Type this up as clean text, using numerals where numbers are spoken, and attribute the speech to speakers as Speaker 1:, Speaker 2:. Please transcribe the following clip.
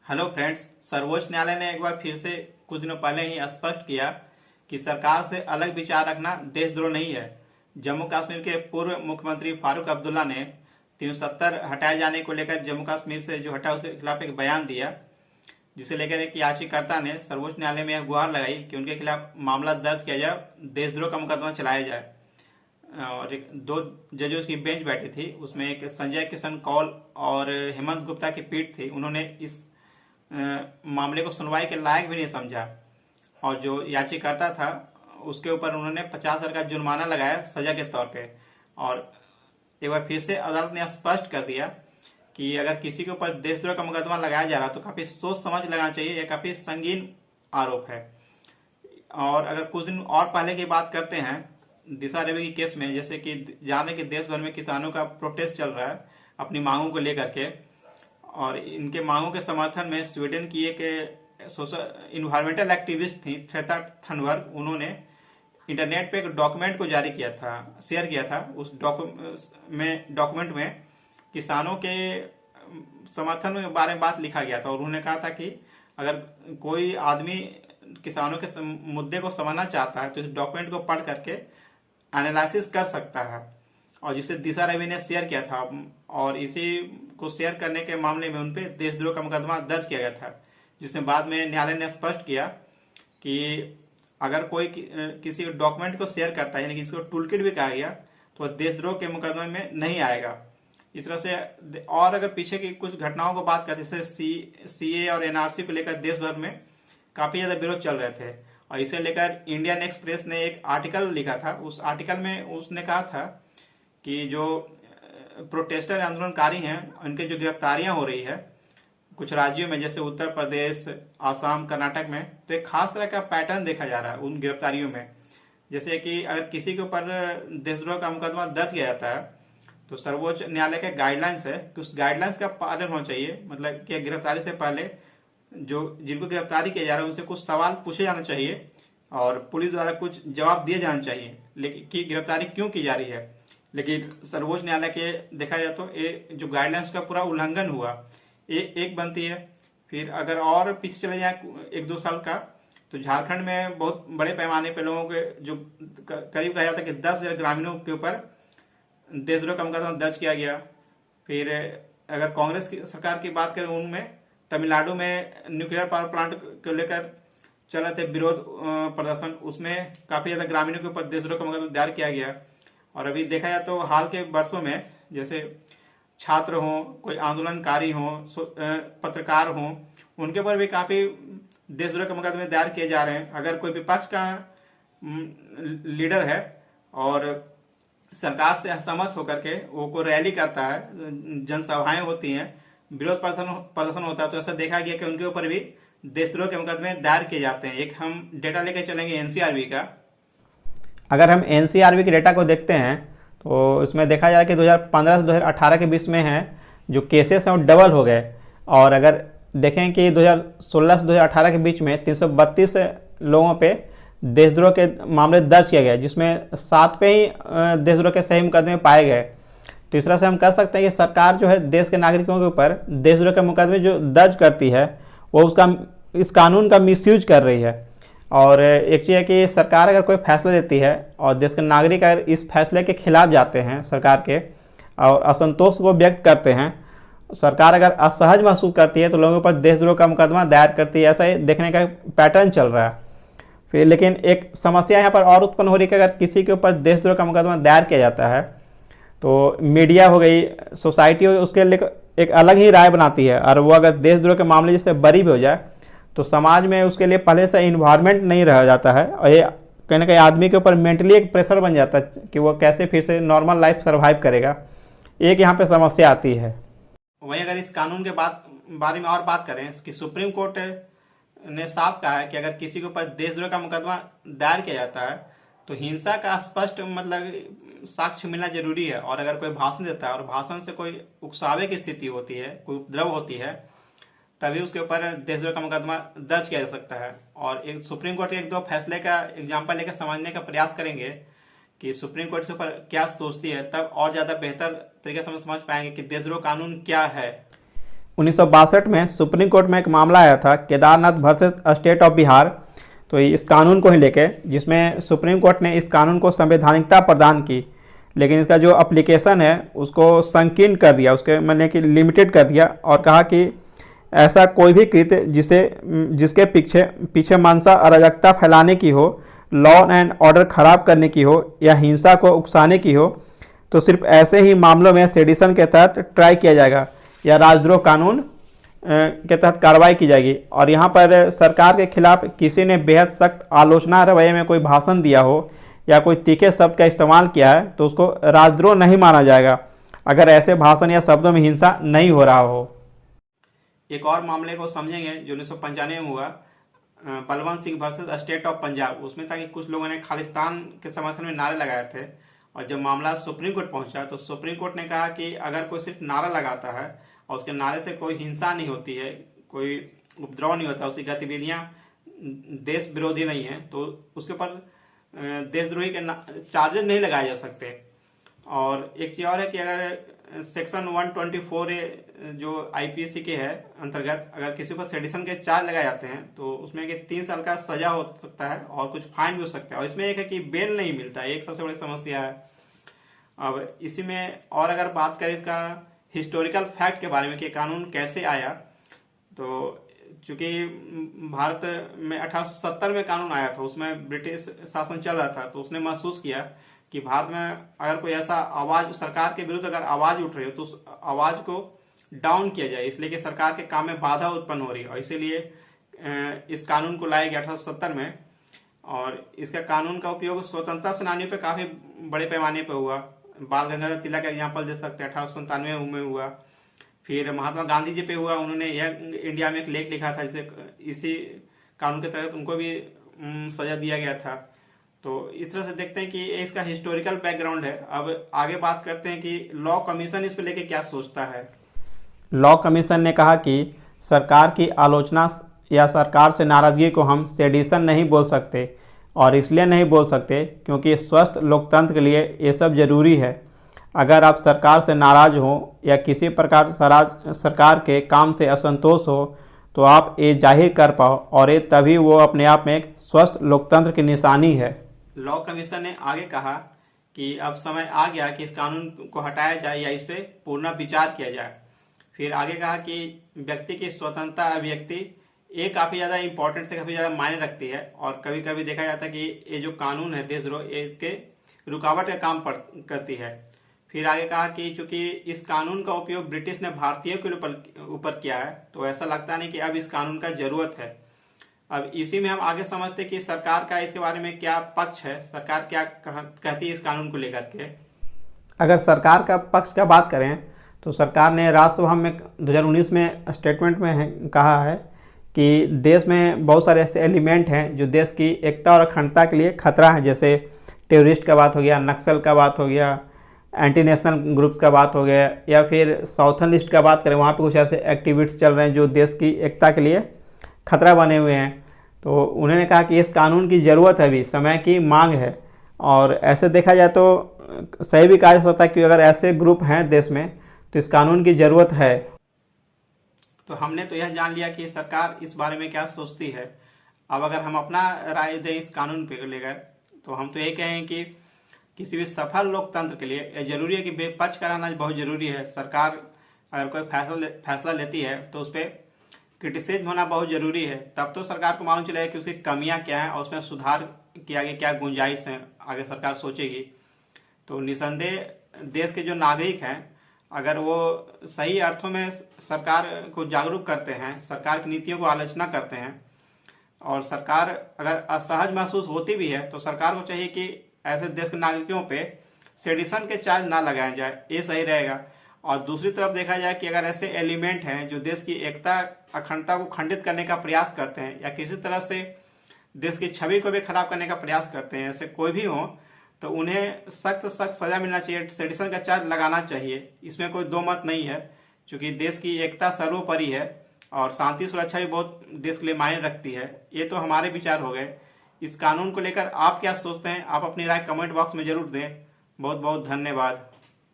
Speaker 1: Hello friends. सर्वोच्च न्यायालय ने एक बार फिर से कुछ दिनों पहले ही स्पष्ट किया कि सरकार से अलग विचार रखना देशद्रोह नहीं है। जम्मू कश्मीर के पूर्व मुख्यमंत्री फारूक अब्दुल्ला ने 370 हटाए जाने को लेकर जम्मू कश्मीर से जो हटा उसके खिलाफ एक बयान दिया, जिसे लेकर एक याचिकाकर्ता ने सर्वोच्च न्यायालय में यह गुहार लगाई कि उनके खिलाफ मामला दर्ज किया जाए, देशद्रोह का मुकदमा चलाया जाए। और दो जजों की बेंच बैठी थी, उसमें एक संजय किशन कौल और हेमंत गुप्ता की पीठ थी। उन्होंने इस मामले को सुनवाई के लायक भी नहीं समझा और जो याचिकाकर्ता था उसके ऊपर उन्होंने 50,000 का जुर्माना लगाया सजा के तौर पे। और एक बार फिर से अदालत ने स्पष्ट कर दिया कि अगर किसी के ऊपर देशद्रोह का मुकदमा लगाया जा रहा तो काफी सोच समझ लगाना चाहिए, यह काफी संगीन आरोप है। और अगर कुछ दिन और पहले की बात करते हैं दिशा रेवड़ी के केस में, जैसे कि जाने के देश भर में किसानों का प्रोटेस्ट चल रहा है अपनी मांगों को लेकर के, और इनके मांगों के समर्थन में स्वीडन की एक सोशल इन्वायरमेंटल एक्टिविस्ट थी श्वेता थनबर्ग, उन्होंने इंटरनेट पे एक डॉक्यूमेंट को जारी किया था, शेयर किया था। उस डॉक्यूमेंट में किसानों के समर्थन में बारे में बात लिखा गया था और उन्होंने कहा था कि अगर कोई आदमी किसानों के मुद्दे को समझना चाहता है तो इस डॉक्यूमेंट को पढ़ करके एनालिसिस कर सकता है, और जिसे दिशा रवि ने शेयर किया था। और इसी को शेयर करने के मामले में उनपे देशद्रोह का मुकदमा दर्ज किया गया था, जिसमें बाद में न्यायालय ने स्पष्ट किया कि अगर कोई किसी सीसी को शेयर करता है, यानी कि इसको टूलकिट भी कहा गया, तो वह देशद्रोह के मुकदमे में नहीं आएगा। इस तरह से और अगर पीछे की कुछ घटनाओं को बात करते, जैसे सीए और एनआरसी को लेकर देश भर में काफी ज्यादा विरोध चल रहे थे, और इसे लेकर इंडियन एक्सप्रेस ने एक आर्टिकल लिखा था। उस आर्टिकल में उसने कहा था कि जो प्रोटेस्टर आंदोलनकारी हैं उनके जो गिरफ्तारियां हो रही है कुछ राज्यों में, जैसे उत्तर प्रदेश, आसाम, कर्नाटक में, तो एक खास तरह का पैटर्न देखा जा रहा है उन गिरफ्तारियों में। जैसे कि अगर किसी के ऊपर देशद्रोह का मुकदमा दर्ज किया जाता है तो सर्वोच्च न्यायालय के गाइडलाइंस है कि उस गाइडलाइंस का पालन होना चाहिए। मतलब कि गिरफ्तारी से पहले जो जिनको गिरफ्तारी किया जा रहा है उनसे कुछ सवाल पूछे जाना चाहिए और पुलिस द्वारा कुछ जवाब दिए जाना चाहिए, लेकिन कि गिरफ्तारी क्यों की जा रही है। लेकिन सर्वोच्च न्यायालय के देखा जाए तो ये जो गाइडलाइंस का पूरा उल्लंघन हुआ, एक बनती है। फिर अगर और पीछे चले जाए 1-2 साल का, तो झारखंड में बहुत बड़े पैमाने पर लोगों के जो करीब कहा जाता है कि 10,000 ग्रामीणों के ऊपर देशद्रोह का मुकदमा दर्ज किया गया। फिर अगर कांग्रेस की सरकार की बात करें, उनमें तमिलनाडु में न्यूक्लियर पावर प्लांट को लेकर चल रहे थे विरोध प्रदर्शन, उसमें काफी ज्यादा ग्रामीणों के ऊपर देशद्रोह का मुकदमा दायर किया गया। और अभी देखा जाए तो हाल के वर्षों में जैसे छात्र हों, कोई आंदोलनकारी हों, पत्रकार हों, उनके ऊपर भी काफी देशद्रोह के मुकदमे दायर किए जा रहे हैं। अगर कोई विपक्ष का लीडर है और सरकार से असहमत होकर के वो को रैली करता है, जनसभाएं होती हैं, विरोध प्रदर्शन होता है, तो ऐसा देखा गया कि उनके ऊपर भी देशद्रोह के मुकदमे दायर किए जाते हैं। एक हम डेटा लेकर चलेंगे एनसीआरबी का। अगर हम एनसीआरबी के डेटा को देखते हैं तो इसमें देखा जा रहा है कि 2015 से 2018 के बीच में है जो केसेस हैं वो डबल हो गए। और अगर देखें कि 2016 से 2018 के बीच में 332 लोगों पे देशद्रोह के मामले दर्ज किए गए, जिसमें 7 पे ही देशद्रोह के सही मुकदमे पाए गए। तो इस तरह से हम कह सकते हैं कि सरकार जो है देश के नागरिकों के ऊपर देशद्रोह के मुकदमे जो दर्ज करती है वो उसका इस कानून का मिसयूज कर रही है। और एक चीज़ है कि सरकार अगर कोई फैसला लेती है और देश के नागरिक अगर इस फैसले के खिलाफ जाते हैं सरकार के और असंतोष को व्यक्त करते हैं, सरकार अगर असहज महसूस करती है तो लोगों पर देशद्रोह का मुकदमा दायर करती है। ऐसा ही देखने का पैटर्न चल रहा है। फिर लेकिन एक समस्या यहाँ पर और उत्पन्न हो रही है कि अगर किसी के ऊपर देशद्रोह का मुकदमा दायर किया जाता है तो मीडिया हो गई, सोसाइटी हो गई, उसके लिए एक अलग ही राय बनाती है। और वो अगर देशद्रोह के मामले जैसे बरी भी हो जाए तो समाज में उसके लिए पहले से इन्वायरमेंट नहीं रह जाता है, और ये कहीं ना कहीं आदमी के ऊपर मेंटली एक प्रेशर बन जाता है कि वो कैसे फिर से नॉर्मल लाइफ सर्वाइव करेगा। एक यहाँ पे समस्या आती है। वहीं अगर इस कानून के बारे में और बात करें कि सुप्रीम कोर्ट ने साफ कहा है कि अगर किसी के ऊपर देशद्रोह का मुकदमा दायर किया जाता है तो हिंसा का स्पष्ट मतलब साक्ष्य मिलना जरूरी है। और अगर कोई भाषण देता है और भाषण से कोई उकसावे की स्थिति होती है, कोई उपद्रव होती है, तभी उसके ऊपर देशद्रोह का मुकदमा दर्ज किया जा सकता है। और एक सुप्रीम कोर्ट के 1-2 फैसले का एग्जाम्पल लेकर समझने का प्रयास करेंगे कि सुप्रीम कोर्ट से ऊपर क्या सोचती है, तब और ज्यादा बेहतर तरीके से हम समझ पाएंगे कि देशद्रोह कानून क्या है। 1962 में सुप्रीम कोर्ट में एक मामला आया था, Kedarnath versus state of Bihar. तो इस कानून को ही लेके, जिसमें सुप्रीम कोर्ट ने इस कानून को संवैधानिकता प्रदान की, लेकिन इसका जो एप्लीकेशन है उसको संकीर्ण कर दिया, उसके मतलब कि लिमिटेड कर दिया, और कहा कि ऐसा कोई भी कृत्य जिसके पीछे मंशा अराजकता फैलाने की हो, लॉ एंड ऑर्डर खराब करने की हो या हिंसा को उकसाने की हो, तो सिर्फ ऐसे ही मामलों में सेडिशन के तहत ट्राई किया जाएगा या राजद्रोह कानून के तहत कार्रवाई की जाएगी। और यहाँ पर सरकार के खिलाफ किसी ने बेहद सख्त आलोचना रवैये में कोई भाषण दिया हो या कोई तीखे शब्द का इस्तेमाल किया है तो उसको राजद्रोह नहीं माना जाएगा, अगर ऐसे भाषण या शब्दों में हिंसा नहीं हो रहा हो। एक और मामले को समझेंगे जो 1995 में हुआ, Balwant Singh versus state of Punjab. उसमें था कि कुछ लोगों ने खालिस्तान के समर्थन में नारे लगाए थे, और जब मामला सुप्रीम कोर्ट पहुंचा तो सुप्रीम कोर्ट ने कहा कि अगर कोई सिर्फ नारा लगाता है और उसके नारे से कोई हिंसा नहीं होती है, कोई उपद्रव नहीं होता, उसकी गतिविधियां देश विरोधी नहीं है, तो उसके ऊपर देशद्रोही के चार्जेस नहीं लगाए जा सकते। और एक चीज और है कि अगर सेक्शन 124A जो आईपीसी के है अंतर्गत अगर किसी पर सेडिशन के चार्ज लगाए जाते हैं तो उसमें कि 3 साल का सजा हो सकता है और कुछ फाइन भी हो सकता है, और इसमें एक है कि बेल नहीं मिलता, एक सबसे बड़ी समस्या है। अब इसी में और अगर बात करें इसका हिस्टोरिकल फैक्ट के बारे में कि कानून कैसे आया, तो चूंकि भारत में 1870 में कानून आया था, उसमें ब्रिटिश शासन चल रहा था, तो उसने महसूस किया कि भारत में अगर कोई ऐसा आवाज सरकार के विरुद्ध अगर आवाज उठ रही हो तो उस आवाज को डाउन किया जाए, इसलिए कि सरकार के काम में बाधा उत्पन्न हो रही है, और इसीलिए इस कानून को लाया गया 1870 में। और इसका कानून का उपयोग स्वतंत्रता सेनानियों पे काफी बड़े पैमाने पर हुआ। बाल गंगाधर तिलक का एग्जाम्पल दे सकते हैं, 1897 में हुआ। फिर महात्मा गांधी जी पे हुआ, उन्होंने यह इंडिया में एक लेख लिखा था, जिसे इसी कानून के तहत उनको भी सजा दिया गया था। तो इस तरह से देखते हैं कि इसका हिस्टोरिकल बैकग्राउंड है। अब आगे बात करते हैं कि लॉ कमीशन इस पर लेके क्या सोचता है। लॉ कमीशन ने कहा कि सरकार की आलोचना या सरकार से नाराजगी को हम सेडिशन नहीं बोल सकते, और इसलिए नहीं बोल सकते क्योंकि स्वस्थ लोकतंत्र के लिए ये सब जरूरी है। अगर आप सरकार से नाराज हो या किसी प्रकार सरकार के काम से असंतोष हो तो आप ये जाहिर कर पाओ, और ये तभी वो अपने आप में एक स्वस्थ लोकतंत्र की निशानी है। लॉ कमीशन ने आगे कहा कि अब समय आ गया कि इस कानून को हटाया जाए या इस पर पूर्ण विचार किया जाए। फिर आगे कहा कि व्यक्ति की स्वतंत्रता अभिव्यक्ति ये काफ़ी ज़्यादा इंपॉर्टेंट से काफ़ी ज़्यादा मायने रखती है, और कभी कभी देखा जाता है कि ये जो कानून है देशद्रोह, ये इसके रुकावट का काम करती है। फिर आगे कहा कि चूंकि इस कानून का उपयोग ब्रिटिश ने भारतीयों के ऊपर किया है, तो ऐसा लगता नहीं कि अब इस कानून का जरूरत है। अब इसी में हम आगे समझते हैं कि सरकार का इसके बारे में क्या पक्ष है, सरकार क्या कहती है इस कानून को लेकर के। अगर सरकार का पक्ष का बात करें तो सरकार ने राज्यसभा में 2019 में स्टेटमेंट में कहा है कि देश में बहुत सारे ऐसे एलिमेंट हैं जो देश की एकता और अखंडता के लिए खतरा है, जैसे टेररिस्ट का बात हो गया, नक्सल का बात हो गया, एंटी नेशनल ग्रुप्स का बात हो गया, या फिर साउथर्न लिस्ट का बात करें, वहाँ पे कुछ ऐसे एक्टिविटीज चल रहे हैं जो देश की एकता के लिए खतरा बने हुए हैं। तो उन्होंने कहा कि इस कानून की ज़रूरत है, अभी समय की मांग है। और ऐसे देखा जाए तो सही भी कहा जा सकता है कि अगर ऐसे ग्रुप हैं देश में तो इस कानून की ज़रूरत है। तो हमने तो यह जान लिया कि सरकार इस बारे में क्या सोचती है। अब अगर हम अपना राय दें इस कानून पे लेकर, तो हम तो यही कहें कि किसी भी सफल लोकतंत्र के लिए यह जरूरी है कि बेपक्ष कराना बहुत जरूरी है। सरकार अगर कोई फैसला लेती है तो उस पर क्रिटिसिज्म होना बहुत जरूरी है, तब तो सरकार को मालूम चलेगा कि उसकी कमियां क्या हैं और उसमें सुधार की आगे क्या गुंजाइश है, आगे सरकार सोचेगी। तो निसंदेह देश के जो नागरिक हैं अगर वो सही अर्थों में सरकार को जागरूक करते हैं, सरकार की नीतियों को आलोचना करते हैं, और सरकार अगर असहज महसूस होती भी है तो सरकार को चाहिए कि ऐसे देश के नागरिकों पे सेडिशन के चार्ज ना लगाया जाए, ये सही रहेगा। और दूसरी तरफ देखा जाए कि अगर ऐसे एलिमेंट हैं जो देश की एकता अखंडता को खंडित करने का प्रयास करते हैं या किसी तरह से देश की छवि को भी खराब करने का प्रयास करते हैं, ऐसे कोई भी हो, तो उन्हें सख्त सजा मिलना चाहिए, सेडिशन का चार्ज लगाना चाहिए। इसमें कोई दो मत नहीं है, क्योंकि देश की एकता सर्वोपरि है और शांति सुरक्षा भी बहुत देश के लिए मायने रखती है। ये तो हमारे विचार हो गए। इस कानून को लेकर आप क्या सोचते हैं, आप अपनी राय कमेंट बॉक्स में जरूर दें। बहुत बहुत धन्यवाद।